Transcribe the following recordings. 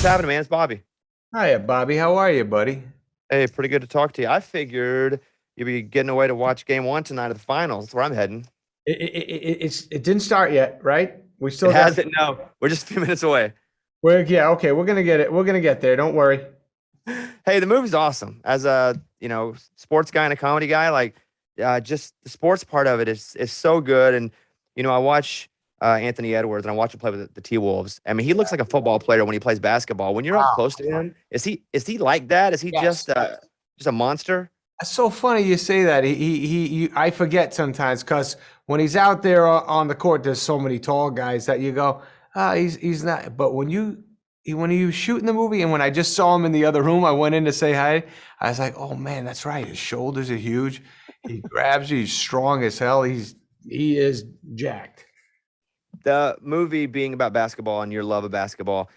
What's happening, man? It's Bobby. Hiya, Bobby. How are you, buddy? Hey, pretty good to talk to you. I figured you'd be getting away to watch game one tonight of the finals. That's where I'm heading. It didn't start yet, right? We It still got. hasn't. No, we're just a few minutes away. Yeah, okay. We're gonna get it. We're gonna get there. Don't worry. Hey, the movie's awesome. As a sports guy and a comedy guy, like just the sports part of it is so good. And I watch Anthony Edwards and I watch him play with the T Wolves. I mean, he looks like a football player when he plays basketball. When you're up Wow. close to him, is he like that? Is he Yes. just a monster? It's so funny you say that. I forget sometimes because when he's out there on the court, there's so many tall guys that you go, he's not. But when he was shooting the movie and when I just saw him in the other room, I went in to say hi. I was like, oh man, that's right. His shoulders are huge. He grabs you. He's strong as hell. He is jacked. The movie being about basketball and your love of basketball,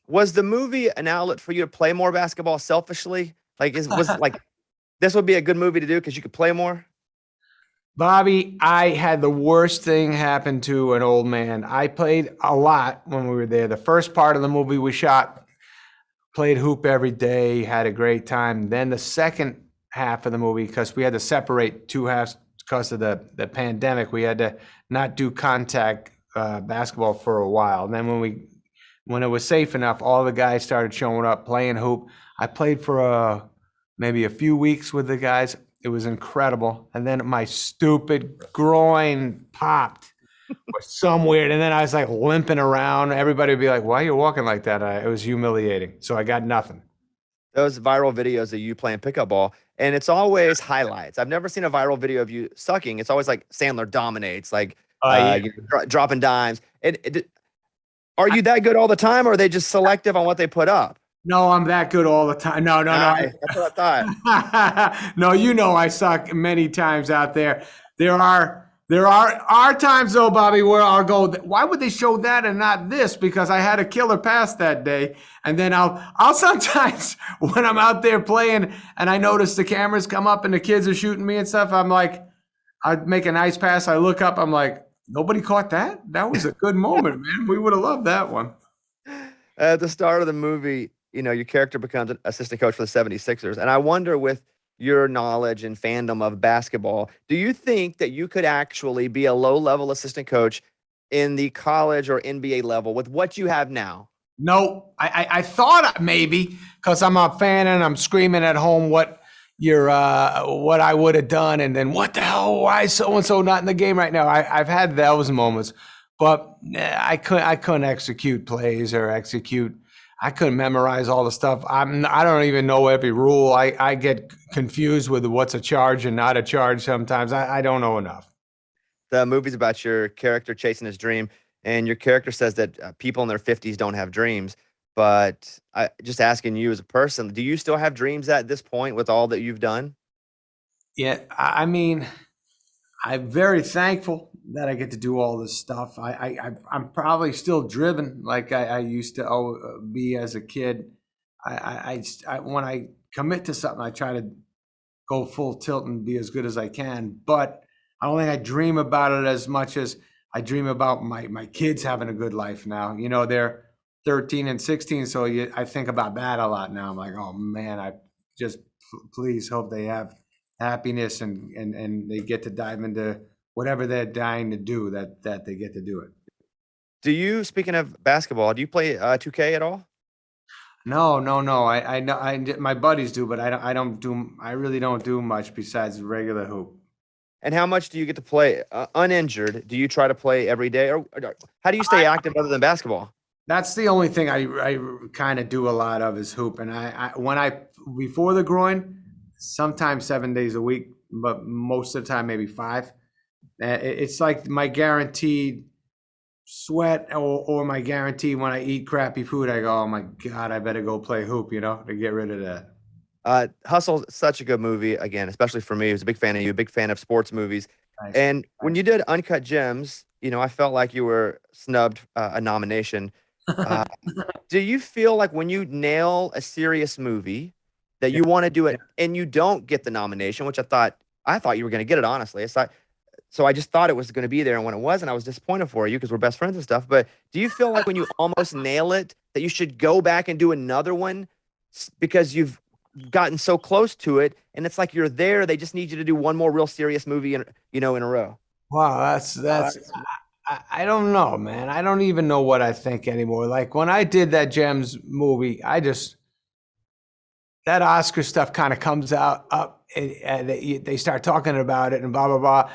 was the movie an outlet for you to play more basketball selfishly? Like, was like this would be a good movie to do because you could play more? Bobby, I had the worst thing happen to an old man. I played a lot when we were there. The first part of the movie we shot, played hoop every day, had a great time. Then the second half of the movie, because we had to separate two halves because of the pandemic, we had to not do contact basketball for a while. And then when it was safe enough, all the guys started showing up playing hoop. I played for maybe a few weeks with the guys. It was incredible. And then my stupid groin popped or some weird. And then I was like limping around. Everybody would be like, why are you walking like that? It was humiliating. So I got nothing. Those viral videos of you playing pickup ball, and it's always highlights. I've never seen a viral video of you sucking. It's always like Sandler dominates, like Yeah. dropping dimes. Are you that good all the time, or are they just selective on what they put up? No, I'm that good all the time. No. Nice. That's what I thought. No, I suck many times out there. There are times though, Bobby, where I'll go, why would they show that and not this? Because I had a killer pass that day. And then I'll sometimes when I'm out there playing and I notice the cameras come up and the kids are shooting me and stuff, I'm like, I make a nice pass. I look up, I'm like, nobody caught that? That was a good moment, man. We would have loved that one. At the start of the movie, your character becomes an assistant coach for the 76ers. And I wonder, with your knowledge and fandom of basketball, do you think that you could actually be a low-level assistant coach in the college or NBA level with what you have now? No, I thought maybe because I'm a fan and I'm screaming at home what I would have done, and then what the hell? Why is so and so not in the game right now? I've had those moments, but I couldn't execute plays or execute. I couldn't memorize all the stuff. I don't even know every rule. I get confused with what's a charge and not a charge sometimes. I don't know enough. The movie's about your character chasing his dream, and your character says that people in their 50s don't have dreams. But just asking you as a person, do you still have dreams at this point with all that you've done? Yeah, I mean, I'm very thankful that I get to do all this stuff. I'm probably still driven like I used to be as a kid. When I commit to something, I try to go full tilt and be as good as I can. But I don't think I dream about it as much as I dream about my kids having a good life now. They're 13 and 16, so I think about that a lot now. I'm like, oh man, I just please hope they have happiness and they get to dive into whatever they're dying to do, that they get to do it. Speaking of basketball, do you play 2K at all? No. I know my buddies do, but I don't do. I really don't do much besides regular hoop. And how much do you get to play uninjured? Do you try to play every day, or how do you stay active other than basketball? That's the only thing I kind of do a lot of is hoop. And when before the groin, sometimes 7 days a week, but most of the time maybe 5. It's like my guaranteed sweat or my guarantee when I eat crappy food, I go, oh my God, I better go play hoop, to get rid of that. Hustle, such a good movie, again, especially for me. I was a big fan of you, a big fan of sports movies. Nice. And when you did Uncut Gems, I felt like you were snubbed a nomination. Do you feel like when you nail a serious movie that you want to do it and you don't get the nomination, which I thought you were going to get it, honestly. It's like, so I just thought it was going to be there, and when it wasn't, I was disappointed for you because we're best friends and stuff. But do you feel like when you almost nail it, that you should go back and do another one because you've gotten so close to it, and it's like you're there? They just need you to do one more real serious movie, in a row. Wow, that's I don't know, man. I don't even know what I think anymore. Like when I did that Gems movie, that Oscar stuff kind of comes out up, and they start talking about it and blah blah blah.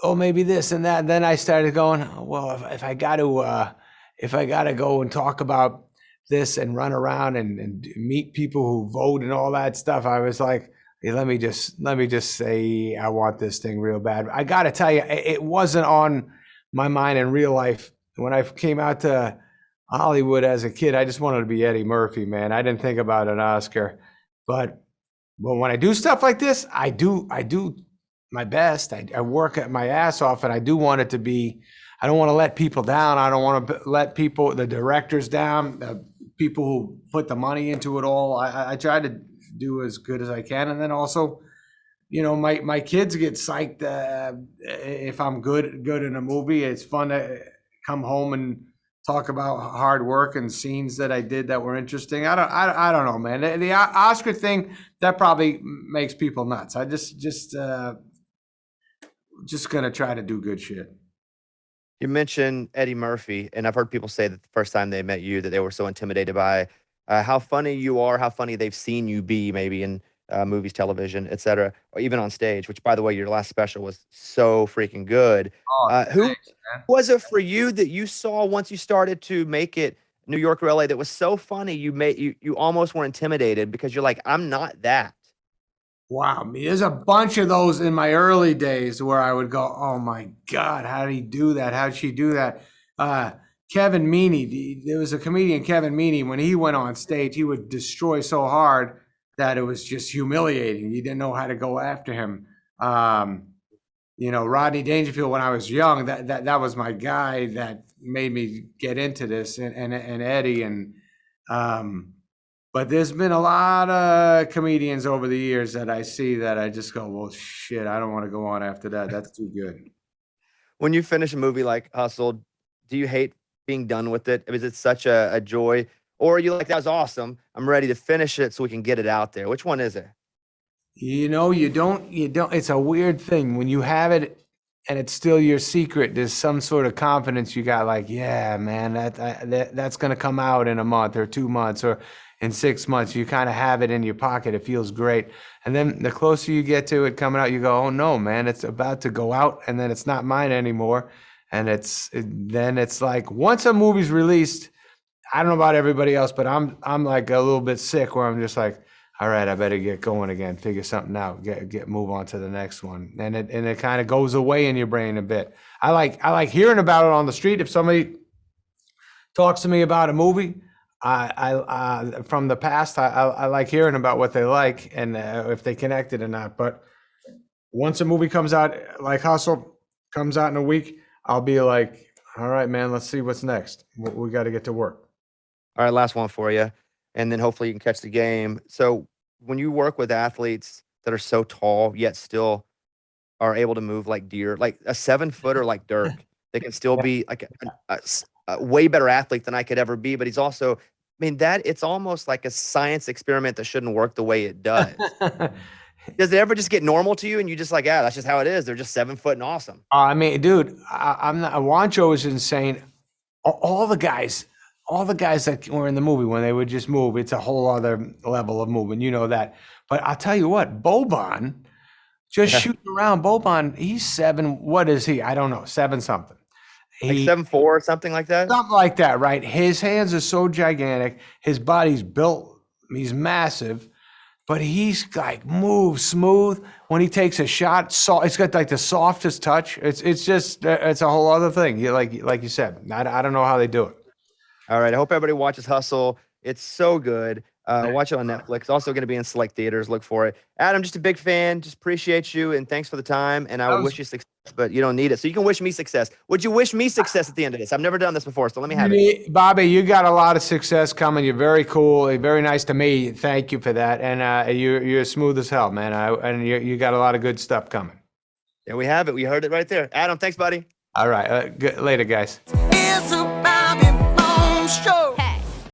Oh, maybe this and that. And then I started going, well, if I got to go and talk about this and run around and meet people who vote and all that stuff, I was like, hey, let me just say I want this thing real bad. I got to tell you, it wasn't on my mind in real life. When I came out to Hollywood as a kid, I just wanted to be Eddie Murphy, man. I didn't think about an Oscar, but when I do stuff like this, I do my best. I work at my ass off, and I do want it to be. I don't want to let people down. I don't want to let the directors down, the people who put the money into it all. I try to do as good as I can, and then also, my kids get psyched if I'm good in a movie. It's fun to come home and talk about hard work and scenes that I did that were interesting. I don't know, man. The Oscar thing, that probably makes people nuts. I just gonna try to do good shit. You mentioned Eddie Murphy, and I've heard people say that the first time they met you that they were so intimidated by how funny you are, how funny they've seen you be, maybe in movies, television, etc., or even on stage. Which, by the way, your last special was so freaking good. Who Thanks, man. was it for you that you saw once you started to make it New York or LA that was so funny you almost were intimidated because you're like, I'm not that. Wow, I mean, there's a bunch of those in my early days where I would go, "Oh my God, how did he do that? How'd she do that?" Kevin Meaney, there was a comedian, Kevin Meaney. When he went on stage, he would destroy so hard that it was just humiliating. You didn't know how to go after him. Rodney Dangerfield. When I was young, that was my guy that made me get into this, and Eddie and. But there's been a lot of comedians over the years that I see that I just go, well, shit, I don't want to go on after that. That's too good. When you finish a movie like Hustle, do you hate being done with it? Is it such a joy? Or are you like, that was awesome, I'm ready to finish it so we can get it out there? Which one is it? You don't, it's a weird thing. When you have it and it's still your secret, there's some sort of confidence you got, like, yeah, man, that's going to come out in a month or 2 months or in 6 months. You kind of have it in your pocket. It feels great. And then the closer you get to it coming out, you go, oh no, man, it's about to go out, and then it's not mine anymore. And then it's like, once a movie's released, I don't know about everybody else, but I'm like a little bit sick where I'm just like, all right, I better get going again, figure something out, move on to the next one. And it kind of goes away in your brain a bit. I like hearing about it on the street. If somebody talks to me about a movie, I from the past, I like hearing about what they like and if they connected or not. But once a movie comes out, like Hustle comes out in a week, I'll be like, all right, man, let's see what's next. We got to get to work. All right, last one for you, and then hopefully you can catch the game. So when you work with athletes that are so tall yet still are able to move like deer, like a 7-footer like Dirk, they can still be like a way better athlete than I could ever be. But he's also, I mean, it's almost like a science experiment that shouldn't work the way it does. Does it ever just get normal to you and you just like, yeah, that's just how it is? They're just 7 foot and awesome. I mean, dude, I'm not. Wancho is insane. All the guys that were in the movie, when they would just move, it's a whole other level of movement. You know that. But I'll tell you what, Boban, just shooting around. Boban, he's 7. What is he? I don't know. 7 something. Like 7'4" or something like that? Something like that, right? His hands are so gigantic. His body's built. He's massive. But he's like moves smooth when he takes a shot. So it's got like the softest touch. It's just it's a whole other thing. Like you said, I don't know how they do it. All right, I hope everybody watches Hustle. It's so good. Watch it on Netflix. Also going to be in select theaters. Look for it. Adam, just a big fan. Just appreciate you and thanks for the time. And I would wish you success, but you don't need it. So you can wish me success. Would you wish me success at the end of this? I've never done this before, so let me have it. Bobby, you got a lot of success coming. You're very cool. You're very nice to me. Thank you for that. And you're smooth as hell, man. And you got a lot of good stuff coming. There we have it. We heard it right there. Adam, thanks, buddy. All right. Later, guys.